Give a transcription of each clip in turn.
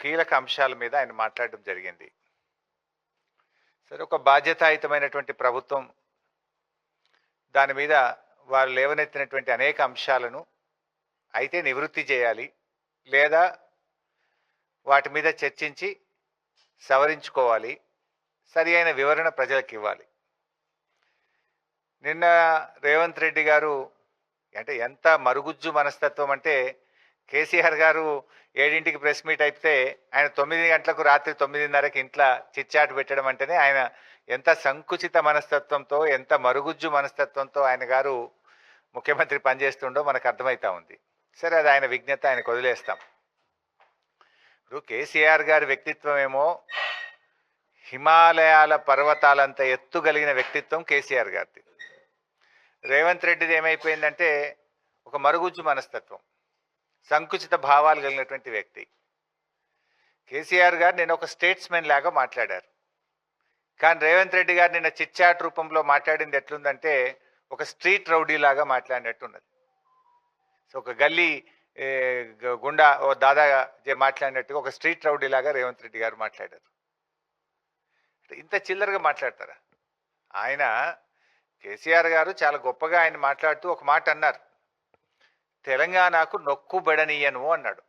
కీలక అంశాల మీద ఆయన మాట్లాడడం జరిగింది. సరే, ఒక బాధ్యతాయుతమైనటువంటి ప్రభుత్వం దాని మీద వారు లేవనెత్తినటువంటి అనేక అంశాలను అయితే నివృత్తి చేయాలి, లేదా వాటి మీద చర్చించి సవరించుకోవాలి, సరి అయిన వివరణ ప్రజలకు ఇవ్వాలి. నిన్న రేవంత్ రెడ్డి గారు అంటే ఎంత మరుగుజ్జు మనస్తత్వం అంటే, కేసీఆర్ గారు 7ంటికి ప్రెస్ మీట్ అయితే ఆయన 9 గంటలకు రాత్రి 9:30కి ఇంట్లో చిచ్చాటు పెట్టడం అంటేనే ఆయన ఎంత సంకుచిత మనస్తత్వంతో, ఎంత మరుగుజ్జు మనస్తత్వంతో ఆయన గారు ముఖ్యమంత్రి పనిచేస్తుండో మనకు అర్థమవుతా ఉంది. సరే, అది ఆయన విజ్ఞత, ఆయనకు వదిలేస్తాం. ఇప్పుడు కేసీఆర్ గారి వ్యక్తిత్వం ఏమో హిమాలయాల పర్వతాలంత ఎత్తుగలిగిన వ్యక్తిత్వం కేసీఆర్ గారిది. రేవంత్ రెడ్డిది ఏమైపోయిందంటే ఒక మరుగుజ్జు మనస్తత్వం, సంకుచిత భావాలు కలిగినటువంటి వ్యక్తి. కేసీఆర్ గారు నిన్న ఒక స్టేట్స్మెన్ లాగా మాట్లాడారు. కానీ రేవంత్ రెడ్డి గారు నిన్న చిట్చాట్ రూపంలో మాట్లాడింది ఎట్లుందంటే ఒక స్ట్రీట్ రౌడీ లాగా మాట్లాడినట్టున్నది. సో ఒక గల్లీ గుండా ఓ దాదా మాట్లాడినట్టుగా ఒక స్ట్రీట్ రౌడీ లాగా రేవంత్ రెడ్డి గారు మాట్లాడారు. ఇంత చిల్లరగా మాట్లాడతారా? ఆయన కేసీఆర్ గారు చాలా గొప్పగా ఆయన మాట్లాడుతూ ఒక మాట అన్నారు, తెలంగాణకు నొక్కుబడనీయను అన్నాడు.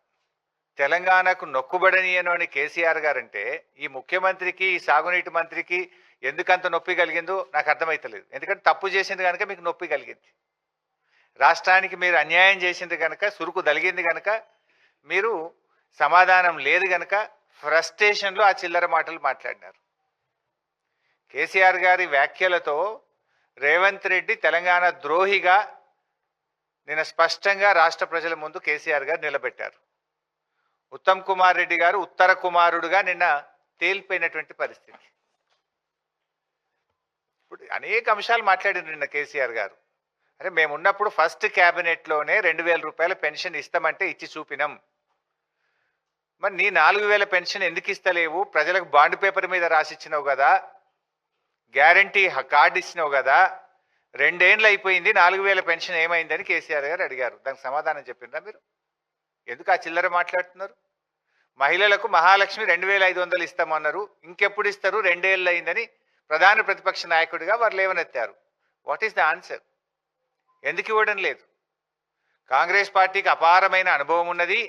తెలంగాణకు నొక్కుబడనీయను అని కేసీఆర్ గారు అంటే ఈ ముఖ్యమంత్రికి, ఈ సాగునీటి మంత్రికి ఎందుకంత నొప్పి కలిగిందో నాకు అర్థమవుతలేదు. ఎందుకంటే తప్పు చేసింది కనుక మీకు నొప్పి కలిగింది, రాష్ట్రానికి మీరు అన్యాయం చేసింది కనుక, సురుకు దలిగింది కనుక, మీరు సమాధానం లేదు కనుక ఫ్రస్ట్రేషన్లో ఆ చిల్లర మాటలు మాట్లాడినారు. కేసీఆర్ గారి వ్యాఖ్యలతో రేవంత్ రెడ్డి తెలంగాణ ద్రోహిగా నిన్న స్పష్టంగా రాష్ట్ర ప్రజల ముందు కేసీఆర్ గారు నిలబెట్టారు. ఉత్తమ్ కుమార్ రెడ్డి గారు ఉత్తర కుమారుడుగా నిన్న తేలిపోయినటువంటి పరిస్థితి. ఇప్పుడు అనేక అంశాలు మాట్లాడిన నిన్న కేసీఆర్ గారు. అరే, మేమున్నప్పుడు ఫస్ట్ క్యాబినెట్లోనే 2000 రూపాయల పెన్షన్ ఇస్తామంటే ఇచ్చి చూపినాం. మరి నీ 4000 పెన్షన్ ఎందుకు ఇస్తలేవు? ప్రజలకు బాండ్ పేపర్ మీద రాసిచ్చినావు కదా, గ్యారంటీ కార్డు ఇచ్చినావు కదా, 2 ఏళ్ళు అయిపోయింది, 4000 పెన్షన్ ఏమైందని కేసీఆర్ గారు అడిగారు. దానికి సమాధానం చెప్పిండ్రా మీరు? ఎందుకు ఆ చిల్లర మాట్లాడుతున్నారు? మహిళలకు మహాలక్ష్మి 2500 ఇస్తామన్నారు, ఇంకెప్పుడు ఇస్తారు? 2 ఏళ్ళు అయిందని ప్రధాన ప్రతిపక్ష నాయకుడిగా వారు లేవనెత్తారు. What is the answer? ఎందుకు ఇవ్వడం లేదు? కాంగ్రెస్ పార్టీకి అపారమైన అనుభవం ఉన్నది,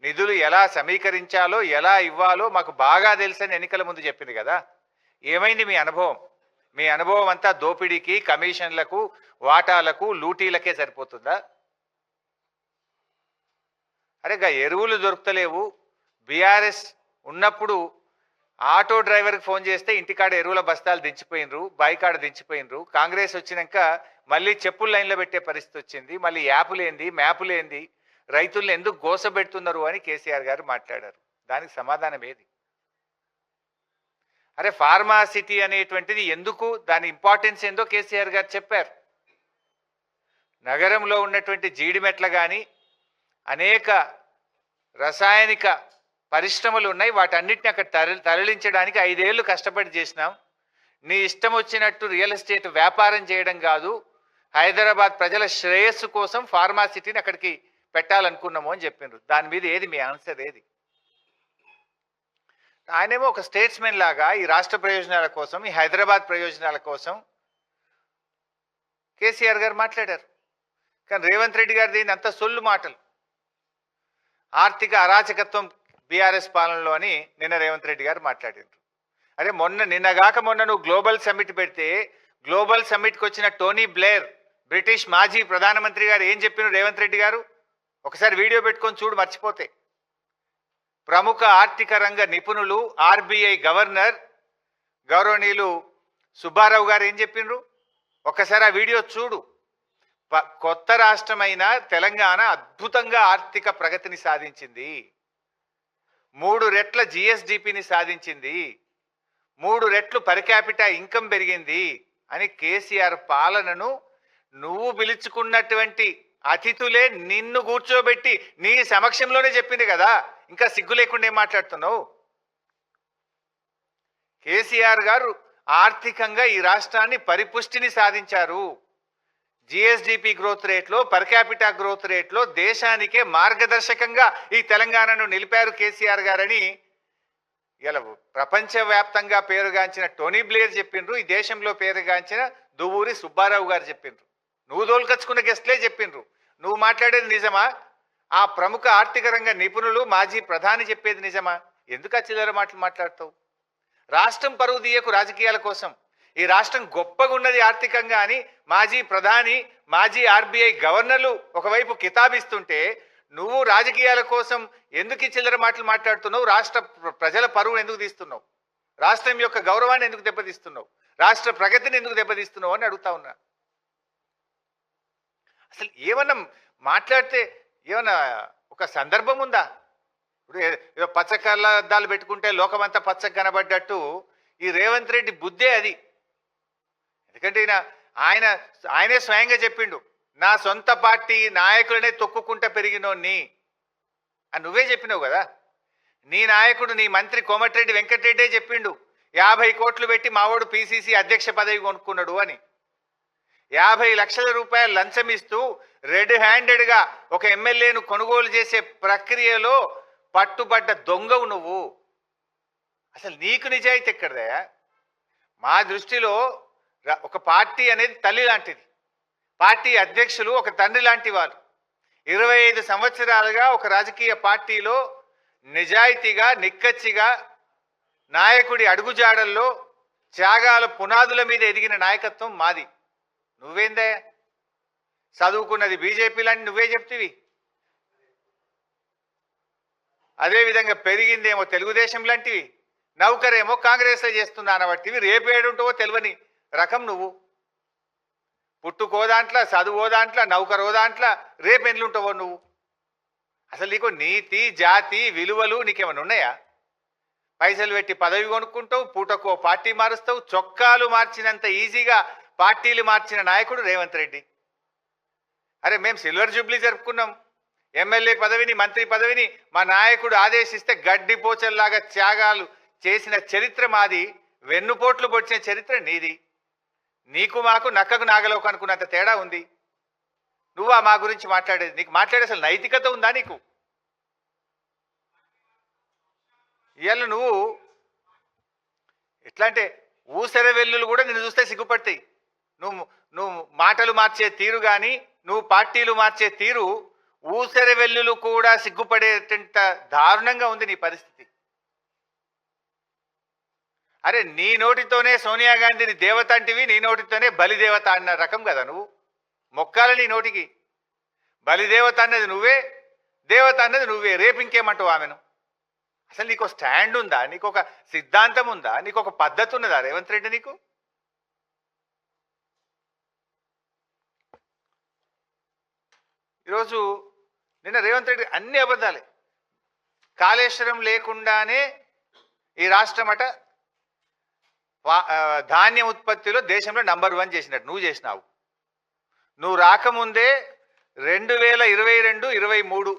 నిధులు ఎలా సమీకరించాలో, ఎలా ఇవ్వాలో మాకు బాగా తెలుసని ఎన్నికల ముందు చెప్పింది కదా. ఏమైంది మీ అనుభవం? మీ అనుభవం అంతా దోపిడీకి, కమిషన్లకు, వాటాలకు, లూటీలకే సరిపోతుందా? అరే, ఎరువులు దొరుకుతలేవు. బీఆర్ఎస్ ఉన్నప్పుడు ఆటో డ్రైవర్కి ఫోన్ చేస్తే ఇంటికాడ ఎరువుల బస్తాలు దించిపోయినరు, బాయికాడ దించిపోయినరు. కాంగ్రెస్ వచ్చినాక మళ్ళీ చెప్పుల లైన్లో పెట్టే పరిస్థితి వచ్చింది. మళ్ళీ యాపులేంది, మ్యాపులేంది, రైతులను ఎందుకు గోసబెడుతున్నారు అని కేసీఆర్ గారు మాట్లాడారు. దానికి సమాధానం ఏది? అరే, ఫార్మాసిటీ అనేటువంటిది ఎందుకు, దాని ఇంపార్టెన్స్ ఏందో కేసీఆర్ గారు చెప్పారు. నగరంలో ఉన్నటువంటి జీడిమెట్ల కానీ అనేక రసాయనిక పరిశ్రమలు ఉన్నాయి, వాటన్నిటిని అక్కడ తరలించడానికి 5 ఏళ్ళు కష్టపడి చేసినాం. నీ ఇష్టం వచ్చినట్టు రియల్ ఎస్టేట్ వ్యాపారం చేయడం కాదు, హైదరాబాద్ ప్రజల శ్రేయస్సు కోసం ఫార్మాసిటీని అక్కడికి పెట్టాలనుకున్నాము అని చెప్పినారు. దాని మీద ఏది మీ ఆన్సర్? ఏది? ఆయనేమో ఒక స్టేట్స్మెన్ లాగా ఈ రాష్ట్ర ప్రయోజనాల కోసం, ఈ హైదరాబాద్ ప్రయోజనాల కోసం కేసీఆర్ గారు మాట్లాడారు. కానీ రేవంత్ రెడ్డి గారు దీన్ని అంత సొల్లు మాటలు, ఆర్థిక అరాచకత్వం బీఆర్ఎస్ పాలనలో అని నిన్న రేవంత్ రెడ్డి గారు మాట్లాడారు. అరే, నిన్నగాక మొన్న నువ్వు గ్లోబల్ సమ్మిట్ పెడితే గ్లోబల్ సమ్మిట్కి వచ్చిన టోనీ బ్లేర్, బ్రిటిష్ మాజీ ప్రధానమంత్రి గారు ఏం చెప్పినారు రేవంత్ రెడ్డి గారు? ఒకసారి వీడియో పెట్టుకొని చూడు, మర్చిపోతే. ప్రముఖ ఆర్థిక రంగ నిపుణులు, ఆర్బీఐ గవర్నర్ గౌరవనీయులు సుబ్బారావు గారు ఏం చెప్పినారు? ఒక్కసారి ఆ వీడియో చూడు. కొత్త రాష్ట్రమైన తెలంగాణ అద్భుతంగా ఆర్థిక ప్రగతిని సాధించింది, 3 రెట్ల జిఎస్డిపిని సాధించింది, 3 రెట్లు పర్ క్యాపిటా ఇన్కమ్ పెరిగింది అని కేసీఆర్ పాలనను నువ్వు పిలుచుకున్నటువంటి అతిథులే నిన్ను కూర్చోబెట్టి నీ సమక్షంలోనే చెప్పింది కదా. ఇంకా సిగ్గు లేకుండా ఏం మాట్లాడుతున్నావు? కేసీఆర్ గారు ఆర్థికంగా ఈ రాష్ట్రాన్ని పరిపుష్టిని సాధించారు. జిఎస్డిపి గ్రోత్ రేట్లో, పర్ క్యాపిటా గ్రోత్ రేట్లో దేశానికే మార్గదర్శకంగా ఈ తెలంగాణను నిలిపారు కేసీఆర్ గారని ఇలా ప్రపంచవ్యాప్తంగా పేరుగాంచిన టోనీ బ్లేర్ చెప్పిండ్రు, ఈ దేశంలో పేరుగాంచిన దువ్వూరి సుబ్బారావు గారు చెప్పిండ్రు. నువ్వు దోలుకొచ్చుకున్న గెస్ట్లే చెప్పిండ్రు. నువ్వు మాట్లాడేది నిజమా? ఆ ప్రముఖ ఆర్థిక రంగ నిపుణులు మాజీ ప్రధాని చెప్పేది నిజమా? ఎందుకు ఆ చిల్లర మాటలు మాట్లాడతావు? రాష్ట్రం పరువు తీయకు రాజకీయాల కోసం. ఈ రాష్ట్రం గొప్పగా ఉన్నది ఆర్థికంగా అని మాజీ ప్రధాని, మాజీ ఆర్బీఐ గవర్నర్లు ఒకవైపు కితాబిస్తుంటే నువ్వు రాజకీయాల కోసం ఎందుకు ఈ చిల్లర మాటలు మాట్లాడుతున్నావు? రాష్ట్ర ప్రజల పరువును ఎందుకు తీస్తున్నావు? రాష్ట్రం యొక్క గౌరవాన్ని ఎందుకు దెబ్బతీస్తున్నావు? రాష్ట్ర ప్రగతిని ఎందుకు దెబ్బతీస్తున్నావు అని అడుగుతా ఉన్నా. అసలు ఏమన్నా మాట్లాడితే ఏమన్నా ఒక సందర్భం ఉందా? ఇప్పుడు ఏదో పచ్చ కళ్ళద్దాలు పెట్టుకుంటే లోకమంతా పచ్చగా కనబడ్డట్టు ఈ రేవంత్ రెడ్డి బుద్ధే అది. ఎందుకంటే ఆయనే స్వయంగా చెప్పిండు, నా సొంత పార్టీ నాయకులనే తొక్కుకుంటా పెరిగినోన్ని అని నువ్వే చెప్పినావు కదా. నీ నాయకుడు, నీ మంత్రి కోమటిరెడ్డి వెంకటరెడ్డే చెప్పిండు, 50 కోట్లు పెట్టి మావాడు పిసిసి అధ్యక్ష పదవి కొనుక్కున్నాడు అని. 50 లక్షల రూపాయలు లంచం ఇస్తూ రెడ్ హ్యాండెడ్గా ఒక ఎమ్మెల్యేను కొనుగోలు చేసే ప్రక్రియలో పట్టుబడ్డ దొంగవు నువ్వు. అసలు నీకు నిజాయితీ ఎక్కడదయా? మా దృష్టిలో ఒక పార్టీ అనేది తల్లి లాంటిది. పార్టీ అధ్యక్షులు ఒక తండ్రి లాంటి వారు. 25 సంవత్సరాలుగా ఒక రాజకీయ పార్టీలో నిజాయితీగా, నిక్కచ్చిగా నాయకుడి అడుగుజాడల్లో త్యాగాల పునాదుల మీద ఎదిగిన నాయకత్వం మాది. నువ్వేందే చదువుకున్నది బీజేపీ లాంటి నువ్వే చెప్తివి. అదేవిధంగా పెరిగిందేమో తెలుగుదేశం లాంటివి, నౌకరేమో కాంగ్రెస్లో చేస్తున్నా అనబట్టివి. రేపేడుంటావో తెలియని రకం నువ్వు. పుట్టుకో దాంట్లో, చదువో దాంట్లో, నౌకరో దాంట్లో, రేపెండ్లుంటావో నువ్వు. అసలు నీకు నీతి, జాతి, విలువలు నీకేమైనా ఉన్నాయా? పైసలు పెట్టి పదవి కొనుక్కుంటావు, పూటకో పార్టీ మారుస్తావు. చొక్కాలు మార్చినంత ఈజీగా పార్టీలు మార్చిన నాయకుడు రేవంత్ రెడ్డి. అరే మేము సిల్వర్ జూబ్లీ జరుపుకున్నాం. ఎమ్మెల్యే పదవిని, మంత్రి పదవిని మా నాయకుడు ఆదేశిస్తే గడ్డిపోచల్లాగా త్యాగాలు చేసిన చరిత్ర మాది. వెన్నుపోట్లు పొడిచిన చరిత్ర నీది. నీకు మాకు నక్కకు నాగలోకు అనుకున్నంత తేడా ఉంది. నువ్వా మా గురించి మాట్లాడేది? నీకు మాట్లాడే అసలు నైతికత ఉందా నీకు? ఇవాళ నువ్వు ఎట్లా అంటే ఊసర వెల్లులు కూడా నిన్ను చూస్తే సిగ్గుపడతాయి. నువ్వు మాటలు మార్చే తీరు కానీ, నువ్వు పార్టీలు మార్చే తీరు ఊసర వెల్లులు కూడా సిగ్గుపడేటంత దారుణంగా ఉంది నీ పరిస్థితి. అరే నీ నోటితోనే సోనియా గాంధీని దేవత అంటివి, నీ నోటితోనే బలిదేవత అన్న రకం కదా నువ్వు. మొక్కాల నీ నోటికి. బలిదేవత అన్నది నువ్వే, దేవత అన్నది నువ్వే. రేపు ఇంకేమంటావు ఆమెను? అసలు నీకు స్టాండ్ ఉందా? నీకు ఒక సిద్ధాంతం ఉందా? నీకు ఒక పద్ధతి ఉన్నదా రేవంత్ రెడ్డి? నీకు ఈరోజు నిన్న రేవంత్ రెడ్డి అన్ని అబద్ధాలే. కాళేశ్వరం లేకుండానే ఈ రాష్ట్రమట ధాన్యం ఉత్పత్తిలో దేశంలో నంబర్ 1 చేసినట్టు నువ్వు చేసినావు. నువ్వు రాకముందే 2022-23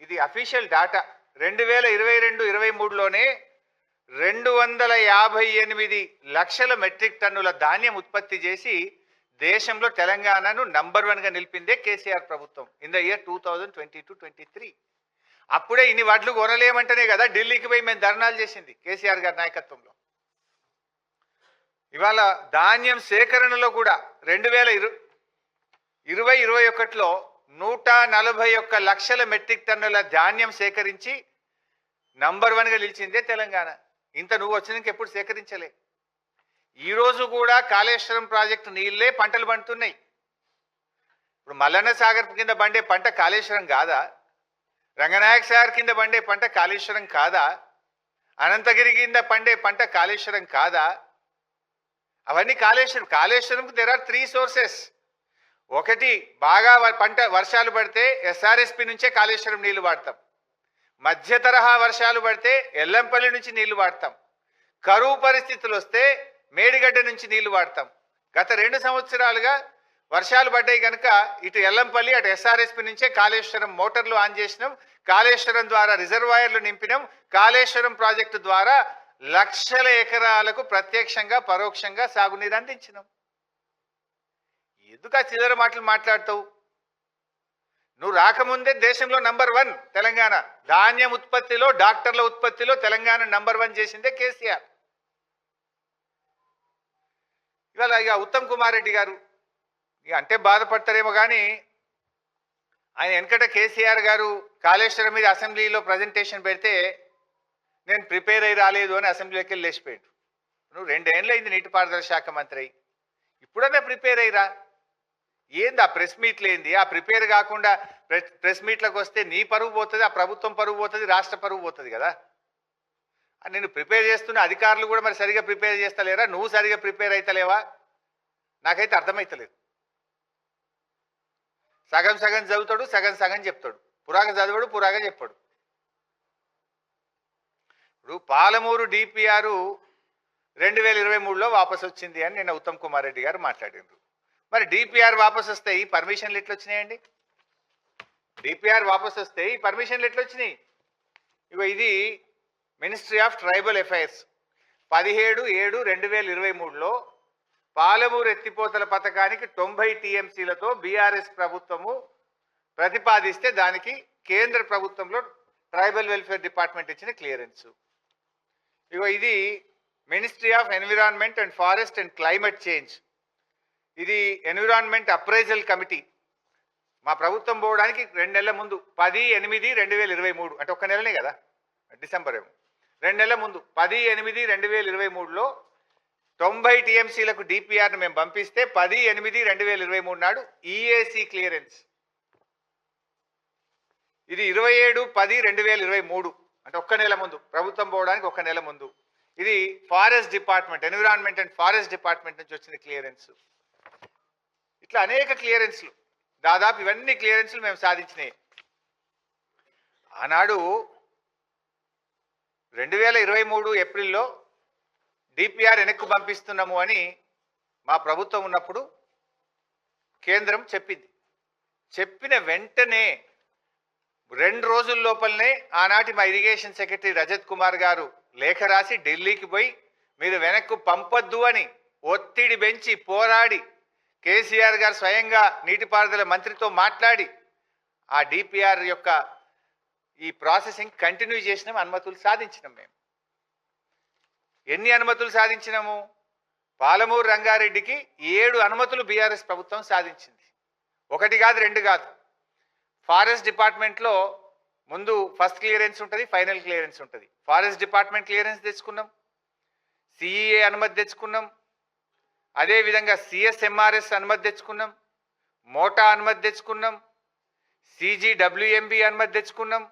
ఇది అఫీషియల్ డాటా. 2022-23లోనే 258 లక్షల మెట్రిక్ టన్నుల ధాన్యం ఉత్పత్తి చేసి దేశంలో తెలంగాణను నంబర్ 1గా నిలిపిందే కేసీఆర్ ప్రభుత్వం ఇన్ ద ఇయర్ 2022-23. అప్పుడే ఇన్ని వడ్లు కొనలేమంటేనే కదా ఢిల్లీకి పోయి మేము ధర్నాలు చేసింది కేసీఆర్ గారి నాయకత్వంలో. ఇవాళ ధాన్యం సేకరణలో కూడా 2020-21లో 141 లక్షల మెట్రిక్ టన్నుల ధాన్యం సేకరించి నంబర్ 1గా నిలిచిందే తెలంగాణ. ఇంత నువ్వు వచ్చినాక ఎప్పుడు సేకరించలే. ఈరోజు కూడా కాళేశ్వరం ప్రాజెక్టు నీళ్ళే పంటలు పండుతున్నాయి. ఇప్పుడు మల్లన్న సాగర్ కింద పండే పంట కాళేశ్వరం కాదా? రంగనాయక సాగర్ కింద పండే పంట కాళేశ్వరం కాదా? అనంతగిరి కింద పండే పంట కాళేశ్వరం కాదా? అవన్నీ కాళేశ్వరంకి దేర్ ఆర్ 3 సోర్సెస్. ఒకటి, బాగా పంట వర్షాలు పడితే ఎస్ఆర్ఎస్పి నుంచే కాళేశ్వరం నీళ్లు వాడతాం. మధ్య తరహా వర్షాలు పడితే ఎల్లంపల్లి నుంచి నీళ్లు వాడతాం. కరువు పరిస్థితులు వస్తే మేడిగడ్డ నుంచి నీళ్లు వాడతాం. గత 2 సంవత్సరాలుగా వర్షాలు పడ్డాయి కనుక ఇటు ఎల్లంపల్లి అటు ఎస్ఆర్ఎస్పి నుంచే కాళేశ్వరం మోటార్లు ఆన్ చేసినాం. కాళేశ్వరం ద్వారా రిజర్వాయర్లు నింపినాం. కాళేశ్వరం ప్రాజెక్టు ద్వారా లక్షల ఎకరాలకు ప్రత్యక్షంగా పరోక్షంగా సాగునీరు అందించినాం. ఎందుకు ఆ చిల్లర మాటలు మాట్లాడతావు? నువ్వు రాకముందే దేశంలో నంబర్ 1 తెలంగాణ. ధాన్యం ఉత్పత్తిలో, డాక్టర్ల ఉత్పత్తిలో తెలంగాణ నంబర్ 1 చేసిందే కేసీఆర్. ఇవాళ ఇక ఉత్తమ్ కుమార్ రెడ్డి గారు ఇక అంటే బాధపడతారేమో కానీ ఆయన వెనకట కేసీఆర్ గారు కాళేశ్వరం మీద అసెంబ్లీలో ప్రజెంటేషన్ పెడితే నేను ప్రిపేర్ అయ్యి రాలేదు అని అసెంబ్లీలోకి వెళ్ళి లేచిపోయాడు. నువ్వు 2 ఏళ్ళు అయింది నీటిపారుదల శాఖ మంత్రి అయ్యి, ఇప్పుడన్నా ప్రిపేర్ అయ్యిరా. ఏంది ఆ ప్రెస్ మీట్లు ఏంది? ఆ ప్రిపేర్ కాకుండా ప్రెస్ మీట్లకు వస్తే నీ పరువు పోతుంది, ఆ ప్రభుత్వం పరువు పోతుంది, రాష్ట్ర పరువు పోతుంది కదా. నేను ప్రిపేర్ చేస్తున్న అధికారులు కూడా మరి సరిగా ప్రిపేర్ చేస్తలేరా? నువ్వు సరిగా ప్రిపేర్ అవుతలేవా? నాకైతే అర్థమవుతలేదు. సగం సగం చదువుతాడు, సగం సగం చెప్తాడు. పురాగా చదివాడు, పురాగా చెప్పాడు. ఇప్పుడు పాలమూరు డిపిఆర్ 2023లో వాపసు వచ్చింది అని నిన్న ఉత్తమ్ కుమార్ రెడ్డి గారు మాట్లాడిండ్రు. మరి డిపిఆర్ వాపసు వస్తే ఈ పర్మిషన్లు ఎట్లా వచ్చినాయండి? డిపిఆర్ వాపసు వస్తే ఈ పర్మిషన్లు ఎట్లా వచ్చినాయి? ఇగో ఇది మినిస్ట్రీ ఆఫ్ ట్రైబల్ అఫైర్స్ 17/7/2023లో పాలమూరు ఎత్తిపోతల పథకానికి 90 టీఎంసీలతో బీఆర్ఎస్ ప్రభుత్వము ప్రతిపాదిస్తే దానికి కేంద్ర ప్రభుత్వంలో ట్రైబల్ వెల్ఫేర్ డిపార్ట్మెంట్ ఇచ్చిన క్లియరెన్స్. ఇగో ఇది ministry of environment and forest and climate change. ఇది ఎన్విరాన్మెంట్ అప్రైజల్ కమిటీ మా ప్రభుత్వం పోవడానికి 2 నెలల ముందు 10/8/2023 అంటే ఒక్క నెలనే కదా, డిసెంబర్ ఏమో 2 నెలల ముందు 10/8/2023లో 90 టీఎంసీలకు డిపిఆర్ను మేము పంపిస్తే 10/8/2023 నాడు ఈఏసీ క్లియరెన్స్. ఇది 27/10/2023 అంటే ఒక్క నెల ముందు, ప్రభుత్వం పోవడానికి 1 నెల ముందు. ఇది forest department, environment and forest department నుంచి వచ్చిన క్లియరెన్స్. ఇట్లా అనేక క్లియరెన్స్లు, దాదాపు ఇవన్నీ క్లియరెన్స్లు మేము సాధించినాయి. ఆనాడు 2023 ఏప్రిల్లో డిపిఆర్ వెనక్కు పంపిస్తున్నాము అని మా ప్రభుత్వం ఉన్నప్పుడు కేంద్రం చెప్పింది. చెప్పిన వెంటనే 2 రోజుల లోపలనే ఆనాటి మా ఇరిగేషన్ సెక్రటరీ రజత్ కుమార్ గారు లేఖ రాసి ఢిల్లీకి పోయి మీరు వెనక్కు పంపొద్దు అని ఒత్తిడి పెంచి పోరాడి కేసీఆర్ గారు స్వయంగా నీటిపారుదల మంత్రితో మాట్లాడి ఆ డిపిఆర్ యొక్క ఈ ప్రాసెసింగ్ కంటిన్యూ చేసినాం, అనుమతులు సాధించినాం. మేము ఎన్ని అనుమతులు సాధించినాము? పాలమూరు రంగారెడ్డికి 7 అనుమతులు బీఆర్ఎస్ ప్రభుత్వం సాధించింది. 1 కాదు 2 కాదు. ఫారెస్ట్ డిపార్ట్మెంట్లో ముందు ఫస్ట్ క్లియరెన్స్ ఉంటుంది, ఫైనల్ క్లియరెన్స్ ఉంటుంది. ఫారెస్ట్ డిపార్ట్మెంట్ క్లియరెన్స్ తెచ్చుకున్నాం, సిఈఏ అనుమతి తెచ్చుకున్నాం, అదేవిధంగా సిఎస్ఎంఆర్ఎస్ అనుమతి తెచ్చుకున్నాం, మోటా అనుమతి తెచ్చుకున్నాం, సిజిడబ్ల్యూఎంబి అనుమతి తెచ్చుకున్నాం,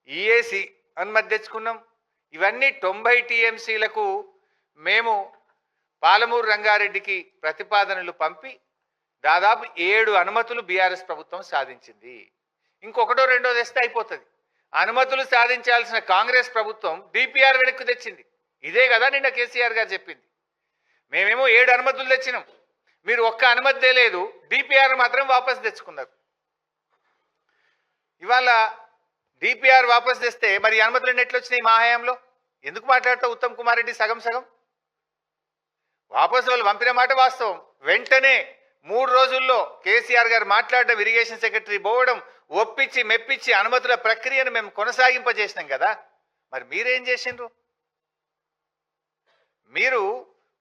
ఈఏసి అనుమతి తెచ్చుకున్నాం. ఇవన్నీ 90 టీఎంసీలకు మేము పాలమూరు రంగారెడ్డికి ప్రతిపాదనలు పంపి దాదాపు 7 అనుమతులు బీఆర్ఎస్ ప్రభుత్వం సాధించింది. ఇంకొకటో రెండో తెస్తే అయిపోతుంది. అనుమతులు సాధించాల్సిన కాంగ్రెస్ ప్రభుత్వం డిపిఆర్ వెనక్కు తెచ్చింది. ఇదే కదా నిన్న కేసీఆర్ గారు చెప్పింది. మేమేమో 7 అనుమతులు తెచ్చినాం, మీరు ఒక్క అనుమతి తేలేదు, డిపిఆర్ మాత్రం వాపసు తెచ్చుకున్నారు. ఇవాళ డిపిఆర్ వాపసు తెస్తే మరి అనుమతులు ఎట్లా వచ్చినాయి మా హయాంలో? ఎందుకు మాట్లాడతావు ఉత్తమ్ కుమార్ రెడ్డి సగం సగం? వాపసు వాళ్ళు పంపిన మాట వాస్తవం. వెంటనే 3 రోజుల్లో కేసీఆర్ గారు మాట్లాడడం, ఇరిగేషన్ సెక్రటరీ పోవడం, ఒప్పించి మెప్పించి అనుమతుల ప్రక్రియను మేము కొనసాగింపజేసినాం కదా. మరి మీరేం చేసిండ్రు? మీరు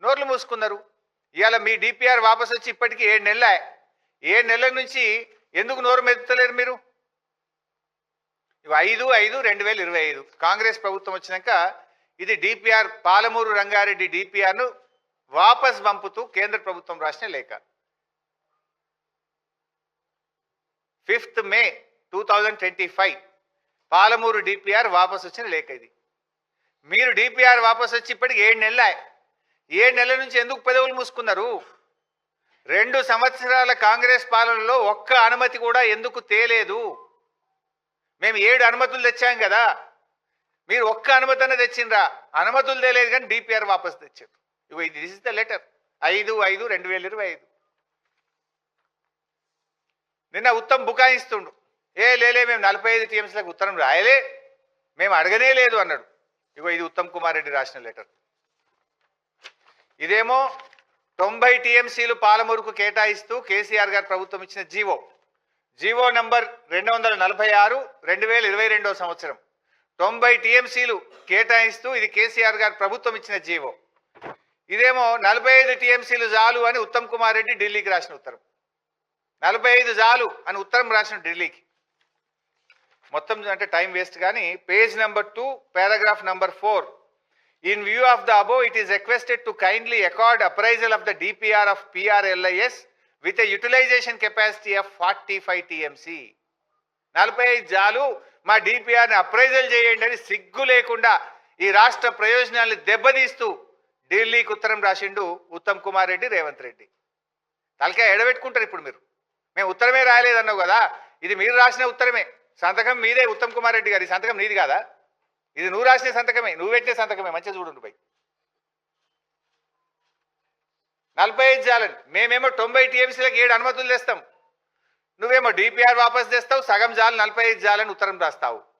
నోర్లు మూసుకున్నారు. ఇవాళ మీ డిపిఆర్ వాపసు వచ్చి ఇప్పటికీ 7 నెలల 7 నెలల నుంచి ఎందుకు నోరు మెదుతలేరు మీరు? 5/5/2025 కాంగ్రెస్ ప్రభుత్వం వచ్చినాక ఇది డిపిఆర్ పాలమూరు రంగారెడ్డి డిపిఆర్ను వాపస్ పంపుతూ కేంద్ర ప్రభుత్వం రాసిన లేఖ. 5th May 2025 పాలమూరు డిపిఆర్ వాపసు వచ్చిన లేఖ ఇది. మీరు డిపిఆర్ వాపసు వచ్చి ఇప్పటికి 7 నెలల 7 నెలల నుంచి ఎందుకు పెదవులు మూసుకున్నారు? 2 సంవత్సరాల కాంగ్రెస్ పాలనలో ఒక్క అనుమతి కూడా ఎందుకు తేలేదు? మేము 7 అనుమతులు తెచ్చాం కదా, మీరు ఒక్క అనుమతి అన్న తెచ్చిండ్రా? అనుమతులు తేలేదు కానీ డిపిఆర్ వాపసు తెచ్చారు. ఇగో ఇది దిస్ ఇస్ ద లెటర్ 5/5/2025. నిన్న ఉత్తమ్ బుకాయిస్తుండు, లేలే మేము 45 టీఎంసీలకు ఉత్తరం రాయలే, మేము అడగనే లేదు అన్నాడు. ఇగో ఇది ఉత్తమ్ కుమార్ రెడ్డి రాసిన లెటర్. ఇదేమో 90 టీఎంసీలు పాలమూరుకు కేటాయిస్తూ కేసీఆర్ గారు ప్రభుత్వం ఇచ్చిన జీవో. జీవో నంబర్ 246 2022 సంవత్సరం 90 టీఎంసీలు కేటాయిస్తూ ఇది కేసీఆర్ గారు ప్రభుత్వం ఇచ్చిన జీవో. ఇదేమో 45 టీఎంసీలు చాలు అని ఉత్తమ్ కుమార్ రెడ్డి ఢిల్లీకి రాసిన ఉత్తరం. 45 చాలు అని ఉత్తరం రాసిన ఢిల్లీకి. మొత్తం అంటే టైం వేస్ట్ కానీ page number 2 paragraph number 4. In view of the above, it is requested to kindly accord appraisal of the DPR of PRLIS with a utilization capacity of 45 TMC. 45 జాలు మా డిపిఆర్ని అప్రైజల్ చేయండి అని సిగ్గు లేకుండా ఈ రాష్ట్ర ప్రయోజనాలను దెబ్బతీస్తూ ఢిల్లీకి ఉత్తరం రాసిండు ఉత్తమ్ కుమార్ రెడ్డి, రేవంత్ రెడ్డి. తలకాయ ఎడబెట్టుకుంటారు ఇప్పుడు మీరు. మేము ఉత్తరమే రాయలేదన్నావు కదా, ఇది మీరు రాసిన ఉత్తరమే, సంతకం మీదే ఉత్తమ్ కుమార్ రెడ్డి గారి సంతకం నీది కాదా? ఇది నువ్వు రాసిన సంతకమే, నువ్వు పెట్టిన సంతకమే, మంచిగా చూడండి పై. 45 జాలని మేమేమో 90 టీఎంసీలకు 7 అనుమతులు తెస్తాం, నువ్వేమో డిపిఆర్ వాపస్ తెస్తావు, సగం జాలు 45 జాలని ఉత్తరం రాస్తావు.